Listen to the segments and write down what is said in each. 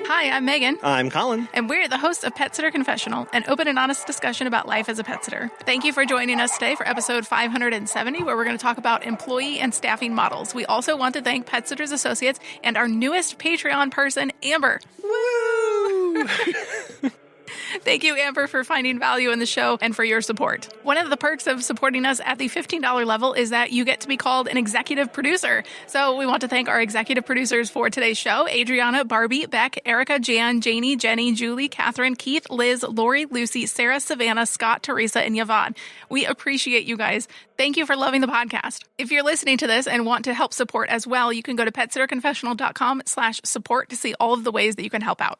Hi, I'm Megan. I'm Colin. And we're the hosts of Pet Sitter Confessional, an open and honest discussion about life as a pet sitter. Thank you for joining us today for episode 570, where we're going to talk about employee and staffing models. We also want to thank Pet Sitters Associates and our newest Patreon person, Amber. Woo! Thank you, Amber, for finding value in the show and for your support. One of the perks of supporting us at the $15 level is that you get to be called an executive producer. So we want to thank our executive producers for today's show: Adriana, Barbie, Beck, Erica, Jan, Janie, Jenny, Julie, Catherine, Keith, Liz, Lori, Lucy, Sarah, Savannah, Scott, Teresa, and Yvonne. We appreciate you guys. Thank you for loving the podcast. If you're listening to this and want to help support as well, you can go to petsitterconfessional.com/support to see all of the ways that you can help out.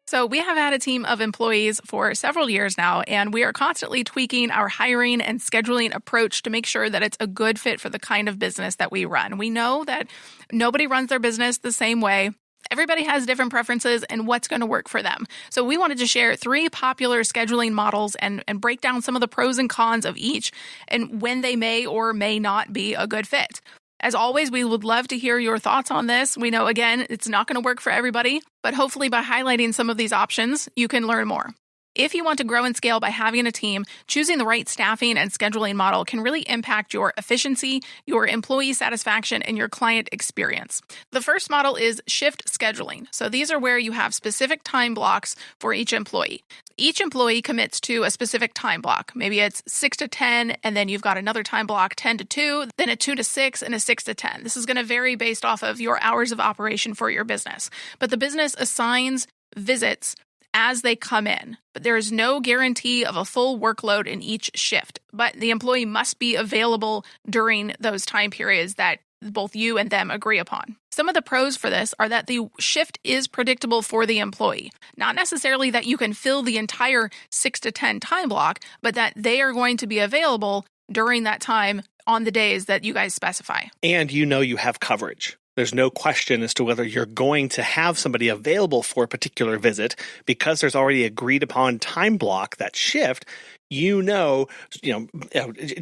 So we have had a team of employees for several years now, and we are constantly tweaking our hiring and scheduling approach to make sure that it's a good fit for the kind of business that we run. We know that nobody runs their business the same way. Everybody has different preferences and what's going to work for them. So we wanted to share 3 popular scheduling models and break down some of the pros and cons of each and when they may or may not be a good fit. As always, we would love to hear your thoughts on this. We know, again, it's not going to work for everybody, but hopefully by highlighting some of these options, you can learn more. If you want to grow and scale by having a team, choosing the right staffing and scheduling model can really impact your efficiency, your employee satisfaction, and your client experience. The first model is shift scheduling. So these are where you have specific time blocks for each employee. Each employee commits to a specific time block. Maybe it's 6 to 10, and then you've got another time block 10 to 2, then a 2 to 6, and a 6 to 10. This is going to vary based off of your hours of operation for your business. But the business assigns visits as they come in, but there is no guarantee of a full workload in each shift. But the employee must be available during those time periods that both you and them agree upon. Some of the pros for this are that the shift is predictable for the employee. Not necessarily that you can fill the entire 6 to 10 time block, but that they are going to be available during that time on the days that you guys specify. And you know you have coverage. There's no question as to whether you're going to have somebody available for a particular visit because there's already agreed upon time block, that shift. You know,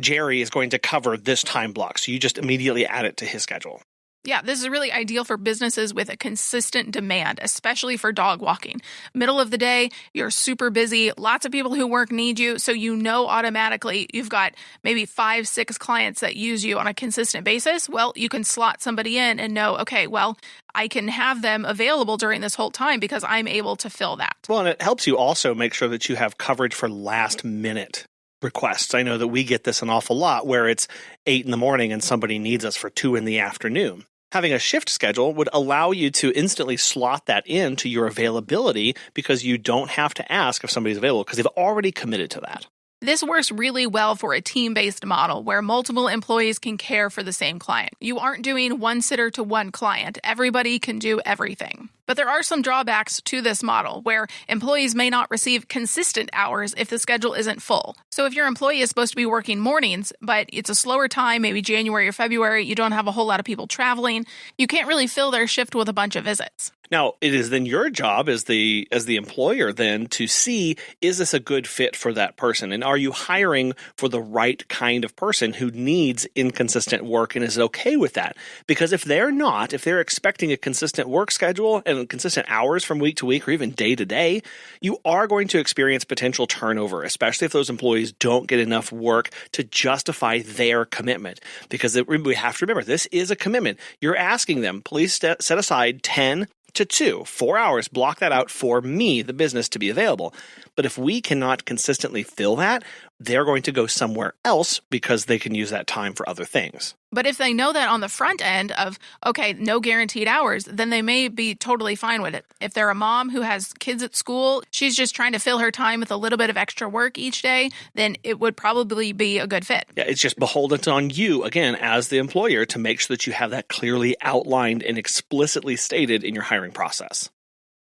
Jerry is going to cover this time block, so you just immediately add it to his schedule. Yeah, this is really ideal for businesses with a consistent demand, especially for dog walking. Middle of the day, you're super busy. Lots of people who work need you. So you know automatically you've got maybe 5, 6 clients that use you on a consistent basis. Well, you can slot somebody in and know, okay, well, I can have them available during this whole time because I'm able to fill that. Well, and it helps you also make sure that you have coverage for last minute requests. I know that we get this an awful lot where it's 8 in the morning and somebody needs us for 2 in the afternoon. Having a shift schedule would allow you to instantly slot that into your availability because you don't have to ask if somebody's available because they've already committed to that. This works really well for a team-based model where multiple employees can care for the same client. You aren't doing one sitter to one client. Everybody can do everything. But there are some drawbacks to this model where employees may not receive consistent hours if the schedule isn't full. So if your employee is supposed to be working mornings, but it's a slower time, maybe January or February, you don't have a whole lot of people traveling, you can't really fill their shift with a bunch of visits. Now, it is then your job as the employer then to see, is this a good fit for that person? And are you hiring for the right kind of person who needs inconsistent work and is okay with that? Because if they're not, if they're expecting a consistent work schedule and consistent hours from week to week or even day to day, you are going to experience potential turnover, especially if those employees don't get enough work to justify their commitment. Because we have to remember, this is a commitment. You're asking them, please set aside 10 to 2, 4 hours, block that out for me, the business, to be available. But if we cannot consistently fill that, they're going to go somewhere else because they can use that time for other things. But if they know that on the front end of, okay, no guaranteed hours, then they may be totally fine with it. If they're a mom who has kids at school, she's just trying to fill her time with a little bit of extra work each day, then it would probably be a good fit. Yeah, it's just beholden on you, again, as the employer, to make sure that you have that clearly outlined and explicitly stated in your hiring process.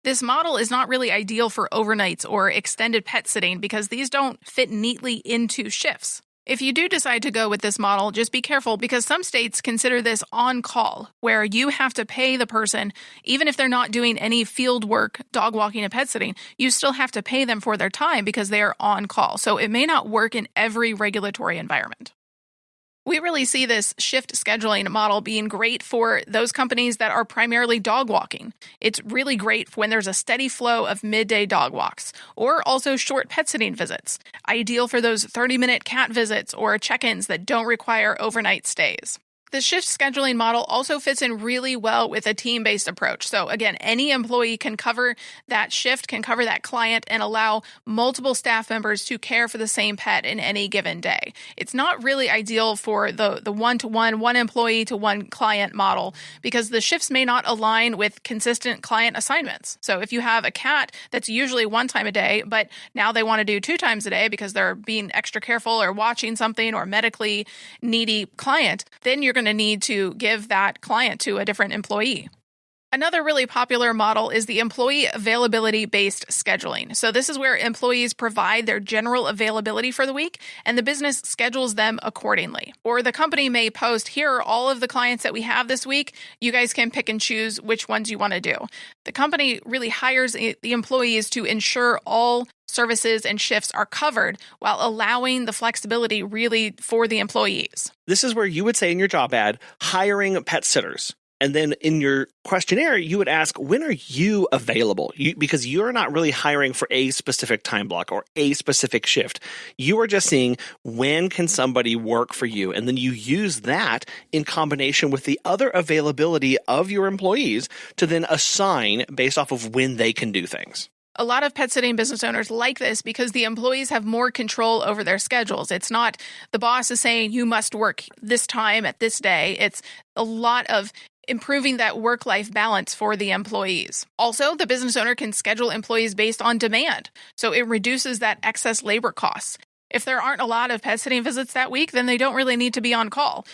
This model is not really ideal for overnights or extended pet sitting because these don't fit neatly into shifts. If you do decide to go with this model, just be careful because some states consider this on-call, where you have to pay the person, even if they're not doing any field work, dog walking and pet sitting, you still have to pay them for their time because they are on call. So it may not work in every regulatory environment. We really see this shift scheduling model being great for those companies that are primarily dog walking. It's really great when there's a steady flow of midday dog walks, or also short pet sitting visits, ideal for those 30-minute cat visits or check-ins that don't require overnight stays. The shift scheduling model also fits in really well with a team-based approach. So again, any employee can cover that shift, can cover that client, and allow multiple staff members to care for the same pet in any given day. It's not really ideal for the one-to-one, one employee to one client model because the shifts may not align with consistent client assignments. So if you have a cat that's usually one time a day, but now they want to do 2 times a day because they're being extra careful or watching something or medically needy client, then you're going to need to give that client to a different employee. Another really popular model is the employee availability-based scheduling. So this is where employees provide their general availability for the week, and the business schedules them accordingly. Or the company may post, here are all of the clients that we have this week. You guys can pick and choose which ones you want to do. The company really hires the employees to ensure all services and shifts are covered while allowing the flexibility really for the employees. This is where you would say in your job ad, hiring pet sitters. And then in your questionnaire, you would ask, when are you available? Because you're not really hiring for a specific time block or a specific shift. You are just seeing when can somebody work for you. And then you use that in combination with the other availability of your employees to then assign based off of when they can do things. A lot of pet sitting business owners like this because the employees have more control over their schedules. It's not the boss is saying you must work this time at this day. It's a lot of improving that work-life balance for the employees. Also, the business owner can schedule employees based on demand, so it reduces that excess labor costs. If there aren't a lot of pet sitting visits that week, then they don't really need to be on call.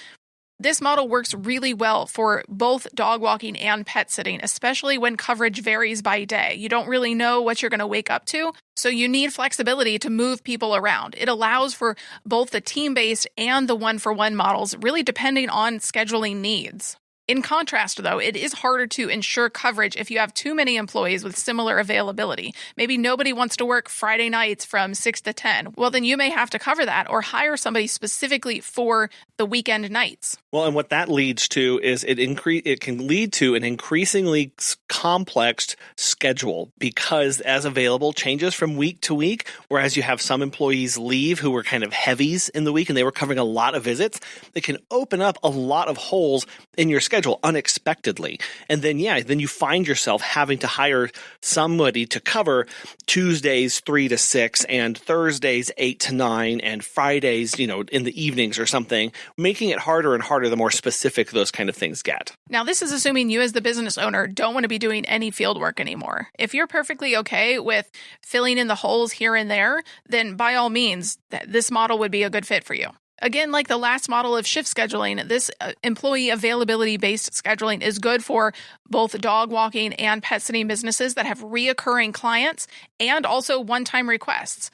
This model works really well for both dog walking and pet sitting, especially when coverage varies by day. You don't really know what you're going to wake up to, so you need flexibility to move people around. It allows for both the team-based and the one-for-one models, really depending on scheduling needs. In contrast, though, it is harder to ensure coverage if you have too many employees with similar availability. Maybe nobody wants to work Friday nights from 6 to 10. Well, then you may have to cover that or hire somebody specifically for the weekend nights. Well, and what that leads to is it can lead to an increasingly complex schedule because as available changes from week to week, whereas you have some employees leave who were kind of heavies in the week and they were covering a lot of visits, it can open up a lot of holes in your schedule unexpectedly. And then you find yourself having to hire somebody to cover Tuesdays 3 to 6 and Thursdays 8 to 9 and Fridays, in the evenings or something, making it harder and harder the more specific those kind of things get. Now, this is assuming you as the business owner don't want to be doing any field work anymore. If you're perfectly okay with filling in the holes here and there, then by all means, this model would be a good fit for you. Again, like the last model of shift scheduling, this employee availability-based scheduling is good for both dog walking and pet sitting businesses that have reoccurring clients and also one-time requests.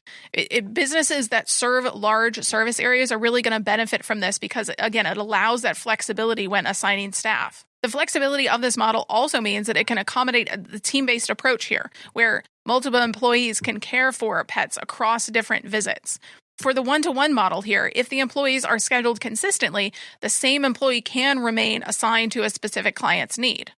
Businesses that serve large service areas are really going to benefit from this because, again, it allows that flexibility when assigning staff. The flexibility of this model also means that it can accommodate the team-based approach here, where multiple employees can care for pets across different visits. For the one-to-one model here, if the employees are scheduled consistently, the same employee can remain assigned to a specific client's need.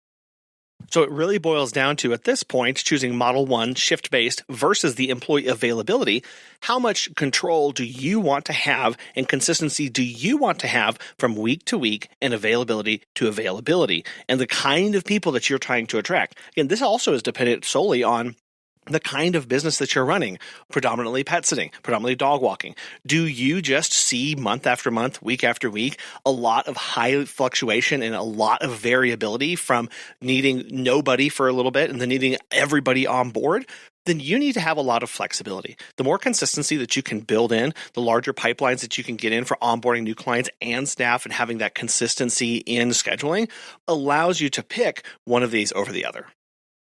So it really boils down to, at this point, choosing Model 1, shift-based, versus the employee availability. How much control do you want to have and consistency do you want to have from week to week and availability to availability and the kind of people that you're trying to attract? Again, this also is dependent solely on the kind of business that you're running, predominantly pet sitting, predominantly dog walking. Do you just see month after month, week after week, a lot of high fluctuation and a lot of variability from needing nobody for a little bit and then needing everybody on board? Then you need to have a lot of flexibility. The more consistency that you can build in, the larger pipelines that you can get in for onboarding new clients and staff and having that consistency in scheduling allows you to pick one of these over the other.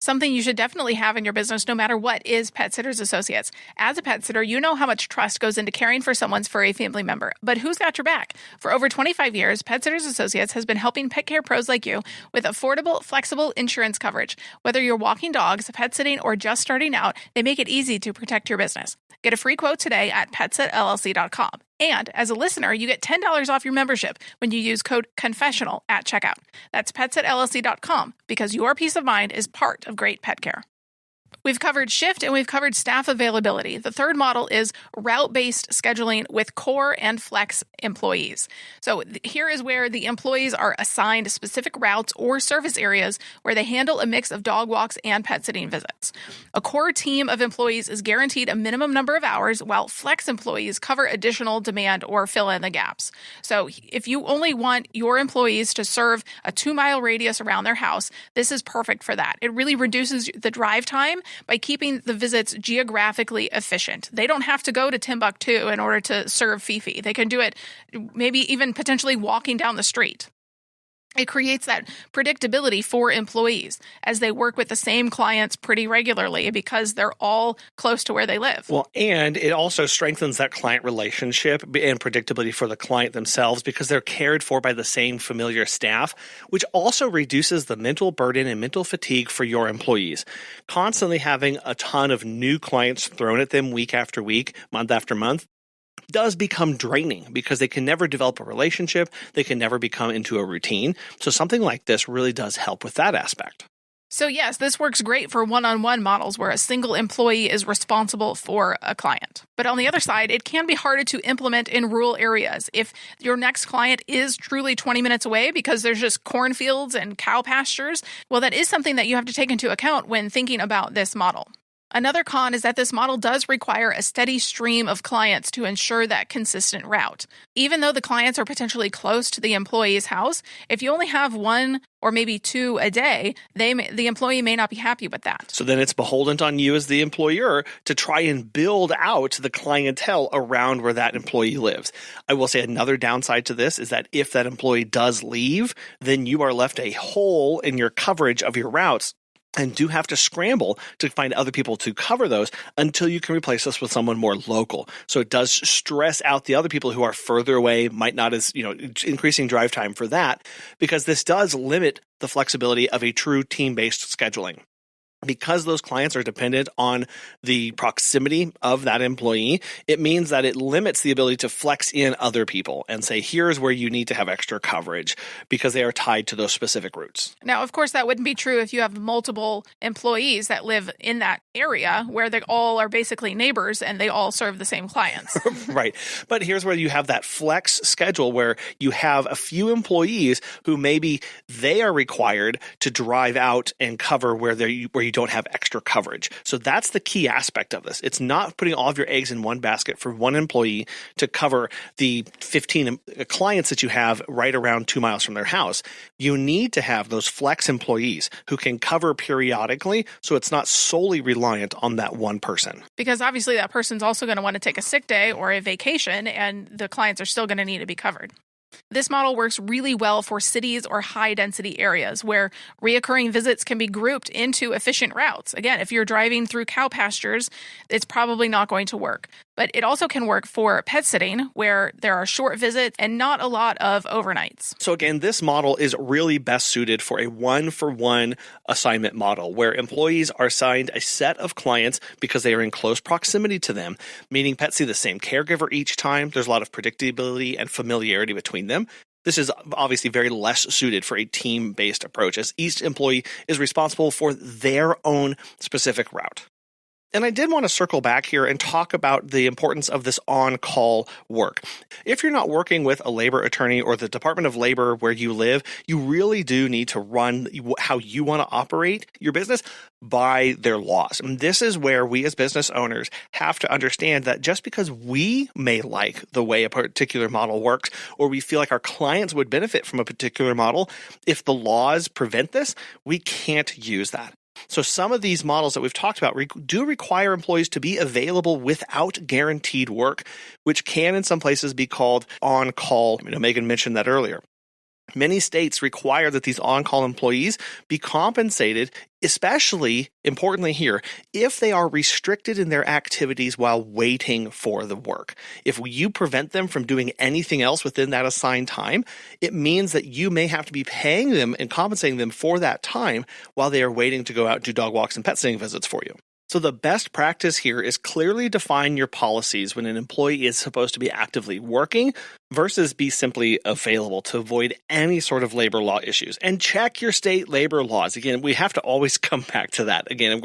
Something you should definitely have in your business, no matter what, is Pet Sitters Associates. As a pet sitter, you know how much trust goes into caring for someone's furry family member. But who's got your back? For over 25 years, Pet Sitters Associates has been helping pet care pros like you with affordable, flexible insurance coverage. Whether you're walking dogs, pet sitting, or just starting out, they make it easy to protect your business. Get a free quote today at petsitllc.com. And as a listener, you get $10 off your membership when you use code Confessional at checkout. That's petsitllc.com, because your peace of mind is part of great pet care. We've covered shift and we've covered staff availability. The third model is route-based scheduling with core and flex employees. So here is where the employees are assigned specific routes or service areas where they handle a mix of dog walks and pet sitting visits. A core team of employees is guaranteed a minimum number of hours, while flex employees cover additional demand or fill in the gaps. So if you only want your employees to serve a 2-mile radius around their house, this is perfect for that. It really reduces the drive time by keeping the visits geographically efficient. They don't have to go to Timbuktu in order to serve Fifi. They can do it maybe even potentially walking down the street. It creates that predictability for employees as they work with the same clients pretty regularly because they're all close to where they live. Well, and it also strengthens that client relationship and predictability for the client themselves because they're cared for by the same familiar staff, which also reduces the mental burden and mental fatigue for your employees. Constantly having a ton of new clients thrown at them week after week, month after month, does become draining because they can never develop a relationship. They can never become into a routine. So something like this really does help with that aspect. So yes, this works great for one-on-one models where a single employee is responsible for a client. But on the other side, it can be harder to implement in rural areas. If your next client is truly 20 minutes away because there's just cornfields and cow pastures, well, that is something that you have to take into account when thinking about this model. Another con is that this model does require a steady stream of clients to ensure that consistent route. Even though the clients are potentially close to the employee's house, if you only have 1 or maybe 2 a day, the employee may not be happy with that. So then it's beholden on you as the employer to try and build out the clientele around where that employee lives. I will say another downside to this is that if that employee does leave, then you are left a hole in your coverage of your routes and do have to scramble to find other people to cover those until you can replace this with someone more local. So it does stress out the other people who are further away, might not as, increasing drive time for that, because this does limit the flexibility of a true team-based scheduling. Because those clients are dependent on the proximity of that employee, it means that it limits the ability to flex in other people and say, here's where you need to have extra coverage because they are tied to those specific routes. Now, of course, that wouldn't be true if you have multiple employees that live in that area where they all are basically neighbors and they all serve the same clients. Right. But here's where you have that flex schedule where you have a few employees who maybe they are required to drive out and cover where you don't have extra coverage. So that's the key aspect of this. It's not putting all of your eggs in one basket for one employee to cover the 15 clients that you have right around 2 miles from their house. You need to have those flex employees who can cover periodically so it's not solely reliant on that one person. Because obviously that person's also going to want to take a sick day or a vacation, and the clients are still going to need to be covered. This model works really well for cities or high-density areas where reoccurring visits can be grouped into efficient routes. Again, if you're driving through cow pastures, it's probably not going to work. But it also can work for pet sitting where there are short visits and not a lot of overnights. So again, this model is really best suited for a one-for-one assignment model where employees are assigned a set of clients because they are in close proximity to them, meaning pets see the same caregiver each time. There's a lot of predictability and familiarity between them. This is obviously very less suited for a team-based approach as each employee is responsible for their own specific route. And I did want to circle back here and talk about the importance of this on-call work. If you're not working with a labor attorney or the Department of Labor where you live, you really do need to run how you want to operate your business by their laws. And this is where we as business owners have to understand that just because we may like the way a particular model works, or we feel like our clients would benefit from a particular model, if the laws prevent this, we can't use that. So some of these models that we've talked about do require employees to be available without guaranteed work, which can in some places be called on-call. Megan mentioned that earlier. Many states require that these on-call employees be compensated, especially, importantly here, if they are restricted in their activities while waiting for the work. If you prevent them from doing anything else within that assigned time, it means that you may have to be paying them and compensating them for that time while they are waiting to go out and do dog walks and pet sitting visits for you. So the best practice here is clearly define your policies when an employee is supposed to be actively working versus be simply available to avoid any sort of labor law issues. And check your state labor laws. Again, we have to always come back to that. Again,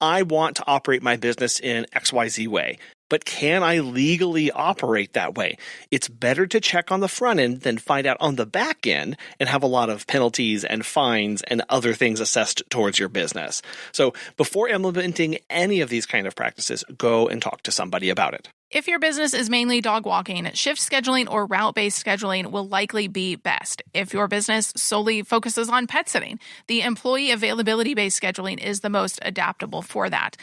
I want to operate my business in XYZ way. But can I legally operate that way? It's better to check on the front end than find out on the back end and have a lot of penalties and fines and other things assessed towards your business. So before implementing any of these kind of practices, go and talk to somebody about it. If your business is mainly dog walking, shift scheduling or route-based scheduling will likely be best. If your business solely focuses on pet sitting, the employee availability-based scheduling is the most adaptable for that.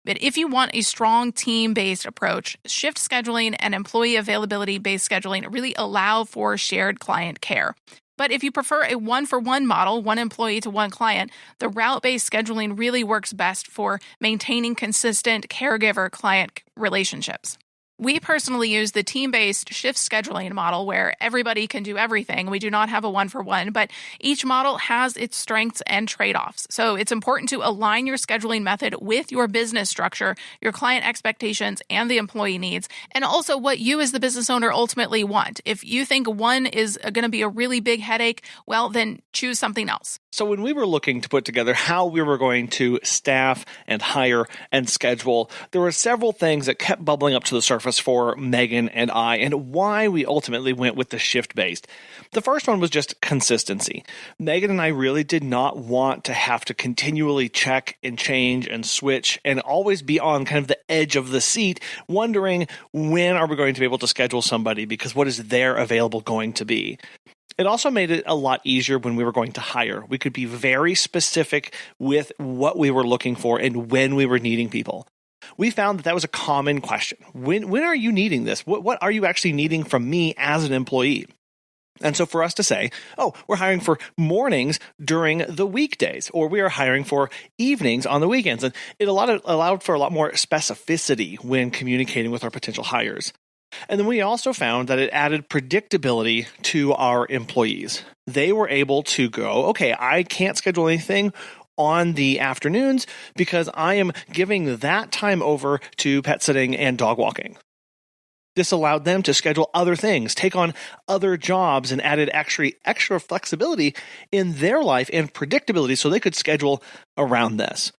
But if you want a strong team-based approach, shift scheduling and employee availability-based scheduling really allow for shared client care. But if you prefer a one-for-one model, one employee to one client, the route-based scheduling really works best for maintaining consistent caregiver-client relationships. We personally use the team-based shift scheduling model where everybody can do everything. We do not have a one-for-one, but each model has its strengths and trade-offs. So it's important to align your scheduling method with your business structure, your client expectations, and the employee needs, and also what you as the business owner ultimately want. If you think one is going to be a really big headache, well, then choose something else. So when we were looking to put together how we were going to staff and hire and schedule, there were several things that kept bubbling up to the surface for Megan and I, and why we ultimately went with the shift-based. The first one was just consistency. Megan and I really did not want to have to continually check and change and switch and always be on kind of the edge of the seat, wondering when are we going to be able to schedule somebody because what is their available going to be. It also made it a lot easier when we were going to hire. We could be very specific with what we were looking for and when we were needing people. We found that was a common question. When are you needing this? What are you actually needing from me as an employee? And so for us to say, oh, we're hiring for mornings during the weekdays, or we are hiring for evenings on the weekends. And it allowed for a lot more specificity when communicating with our potential hires. And then we also found that it added predictability to our employees. They were able to go, okay, I can't schedule anything on the afternoons because I am giving that time over to pet sitting and dog walking. This allowed them to schedule other things, take on other jobs, and added extra flexibility in their life and predictability so they could schedule around this.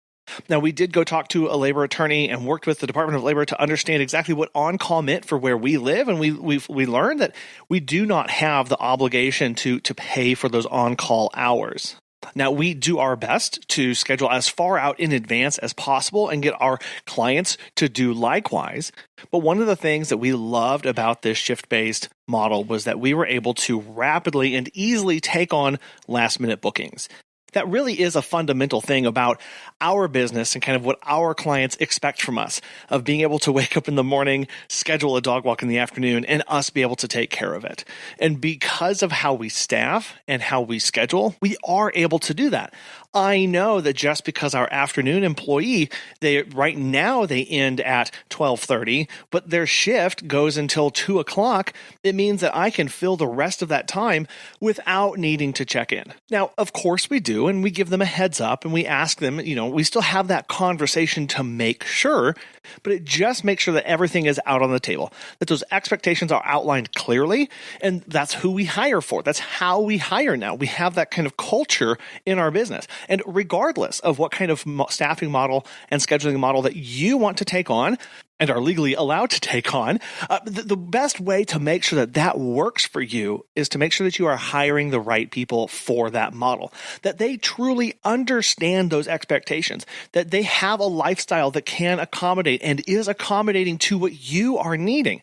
Now, we did go talk to a labor attorney and worked with the Department of Labor to understand exactly what on-call meant for where we live, and we learned that we do not have the obligation to pay for those on-call hours. Now, we do our best to schedule as far out in advance as possible and get our clients to do likewise. But one of the things that we loved about this shift-based model was that we were able to rapidly and easily take on last-minute bookings. That really is a fundamental thing about our business and kind of what our clients expect from us, of being able to wake up in the morning, schedule a dog walk in the afternoon, and us be able to take care of it. And because of how we staff and how we schedule, we are able to do that. I know that just because our afternoon employee, right now they end at 12:30, but their shift goes until 2 o'clock, it means that I can fill the rest of that time without needing to check in. Now, of course we do, and we give them a heads up and we ask them, we still have that conversation to make sure, but it just makes sure that everything is out on the table, that those expectations are outlined clearly, and that's who we hire for. That's how we hire now. We have that kind of culture in our business. And regardless of what kind of staffing model and scheduling model that you want to take on and are legally allowed to take on, the best way to make sure that that works for you is to make sure that you are hiring the right people for that model, that they truly understand those expectations, that they have a lifestyle that can accommodate and is accommodating to what you are needing.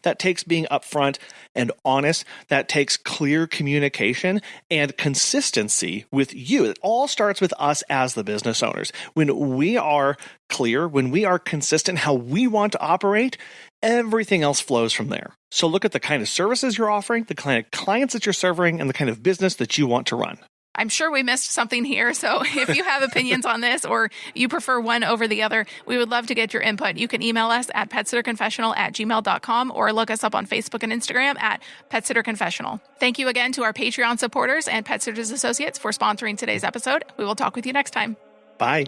That takes being upfront and honest. That takes clear communication and consistency with you. It all starts with us as the business owners. When we are clear, when we are consistent how we want to operate, everything else flows from there. So look at the kind of services you're offering, the kind of clients that you're serving, and the kind of business that you want to run. I'm sure we missed something here, so if you have opinions on this or you prefer one over the other, we would love to get your input. You can email us at petsitterconfessional@gmail.com or look us up on Facebook and Instagram at petsitterconfessional. Thank you again to our Patreon supporters and Pet Sitters Associates for sponsoring today's episode. We will talk with you next time. Bye.